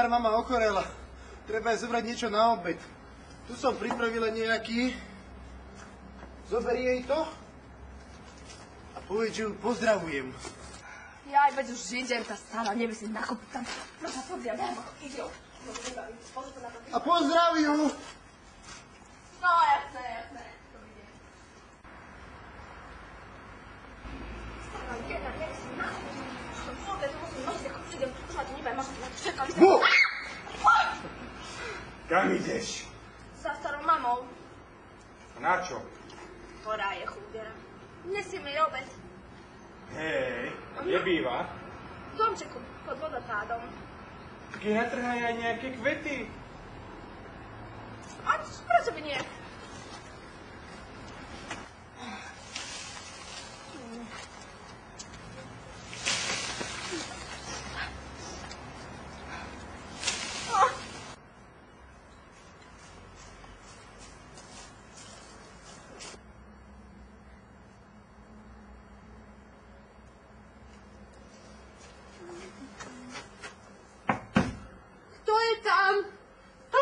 Stará mama ochorela. Treba jej zobrať niečo na obed. Tu som pripravila nejaký. Zober jej to a povedz, že ju pozdravujem. Ja veď už idem, tá stála, nemyslím na kopu tam. Prosím, pozdrav, dám ako idiot. A pozdrav ju! No, jasné, jasné. Stála, jedna, nemyslím na kopu. Vôbec, to musím nosiť, ako prídem. Už ma tu nebaj, máš to čakám. Kam ideš? Za starou mamou. A na čo? Ktorá je chúdera. Nesiem jej obed. Hej, kde býva? V domčeku, pod vodopádom. Tak jej natrhaj aj nejaké kvety. A prečo by nie?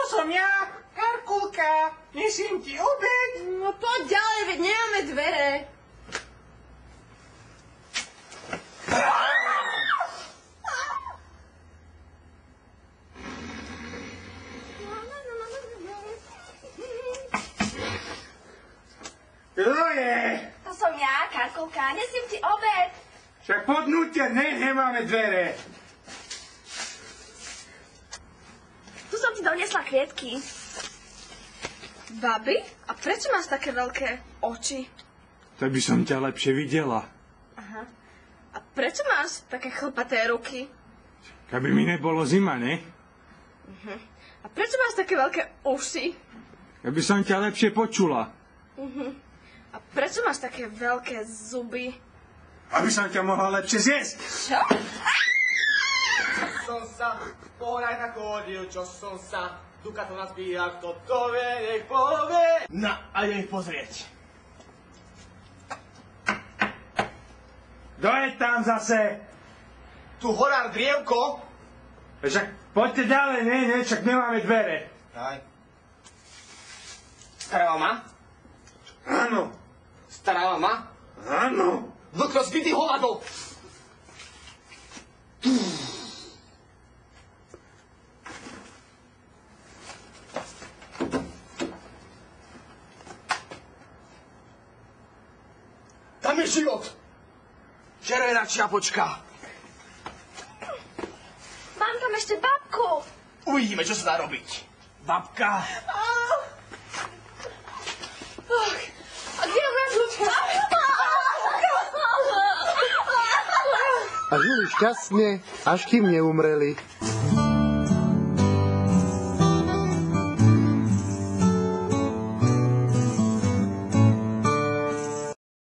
Som ja, Karkulka, nesiem ti obed. No poď ďalej, veď nemáme dvere. Kto je? To som ja, Karkulka, nesiem ti obed. Však podnúťa, nemáme dvere. Tu som ti doniesla kvietky. Babi, a prečo máš také veľké oči? Tak by som ťa lepšie videla. Aha. A prečo máš také chlpaté ruky? Aby mi nebolo zima, ne? A prečo máš také veľké uši? Aby som ťa lepšie počula. A prečo máš také veľké zuby? Aby som ťa mohla lepšie zjesť. Čo? Som sa pohľad tak hodil, čo som sa Duka to nazbíja, kto to vie, nech povie. Na, a idem ich pozrieť. Kto je tam zase? Tu horár Drievko. Však poďte ďalej, ne, však nemáme dvere. Aj. Stará mama? Áno, Stará mama? áno. Vlk rozbitý holadou. Tam je život. Červená čiapočka. Mám tam ešte babku. Uvidíme, čo sa dá robiť. Babka. A kde je moja žlúčka? A žili šťastne, až kým neumreli.